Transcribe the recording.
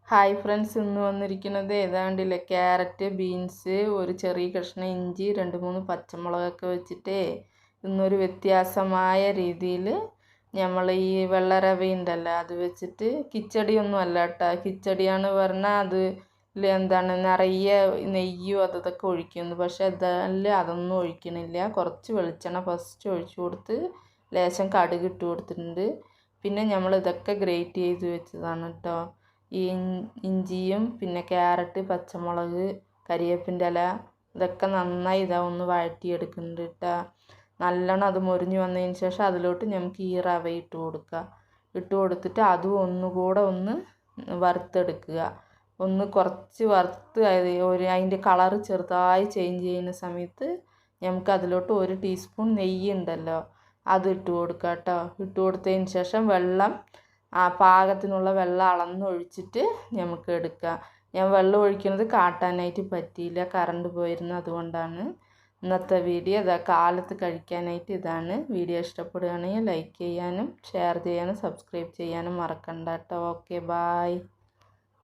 Hi friends, ഇന്ന് വന്നിരിക്കുന്നത് ഏതാണ്ടില്ല carrot, beans, ഒരു ചെറിയ കഷ്ണം ഇഞ്ചി, 2-3 പച്ചമുളകൊക്കെ വെച്ചിട്ട് ഇന്നൊരു വ്യത്യാസമായ രീതിയിൽ നമ്മൾ ഈ വെള്ളരവ ഉണ്ടല്ലോ അത് വെച്ചിട്ട് കിച്ചടിയൊന്നും അല്ല കേട്ടോ. കിച്ചടിയാണ് പറഞ്ഞാൽ അത് എന്താണ് നിറയെ നെയ്യും അതൊക്കെ ഒഴിക്കുന്നു. പക്ഷെ അതൊന്നും ഒഴിക്കണില്ല. കുറച്ച് വെളിച്ചെണ്ണ ഫസ്റ്റ് ഒഴിച്ചു കൊടുത്ത് ലേശം കടുക് ഇട്ട് കൊടുത്തിട്ടുണ്ട്. പിന്നെ നമ്മൾ ഇതൊക്കെ ഗ്രേറ്റ് ചെയ്ത് വെച്ചതാണ് കേട്ടോ. ഈ ഇഞ്ചിയും പിന്നെ ക്യാരറ്റ്, പച്ചമുളക്, കരിവേപ്പിൻ്റെ ഇല ഇതൊക്കെ നന്നായി ഒന്ന് വഴറ്റിയെടുക്കുന്നുണ്ട് കേട്ടോ. നല്ലോണം അത് മൊരിഞ്ഞ് വന്നതിന് ശേഷം അതിലോട്ട് നമുക്ക് ഈ റവ ഇട്ട് കൊടുക്കുക. ഇട്ട് കൊടുത്തിട്ട് അതും ഒന്നുകൂടെ ഒന്ന് വറുത്തെടുക്കുക. കുറച്ച് വറുത്ത് അതിൻ്റെ കളറ് ചെറുതായി ചേഞ്ച് ചെയ്യുന്ന സമയത്ത് നമുക്ക് അതിലോട്ട് 1 ടീസ്പൂൺ നെയ്യ് ഉണ്ടല്ലോ അത് ഇട്ട് കൊടുക്കുക കേട്ടോ. ഇട്ട് കൊടുത്തതിന് ശേഷം പാകത്തിനുള്ള വെള്ളം അളന്നൊഴിച്ചിട്ട് നമുക്ക് എടുക്കാം. ഞാൻ വെള്ളം ഒഴിക്കുന്നത് കാട്ടാനായിട്ട് പറ്റിയില്ല, കറണ്ട് പോയിരുന്നു. അതുകൊണ്ടാണ് ഇന്നത്തെ വീഡിയോ. കാലത്ത് കഴിക്കാനായിട്ട് ഇതാണ്. വീഡിയോ ഇഷ്ടപ്പെടുകയാണെങ്കിൽ ലൈക്ക് ചെയ്യാനും ഷെയർ ചെയ്യാനും സബ്സ്ക്രൈബ് ചെയ്യാനും മറക്കണ്ട കേട്ടോ. Okay, bye.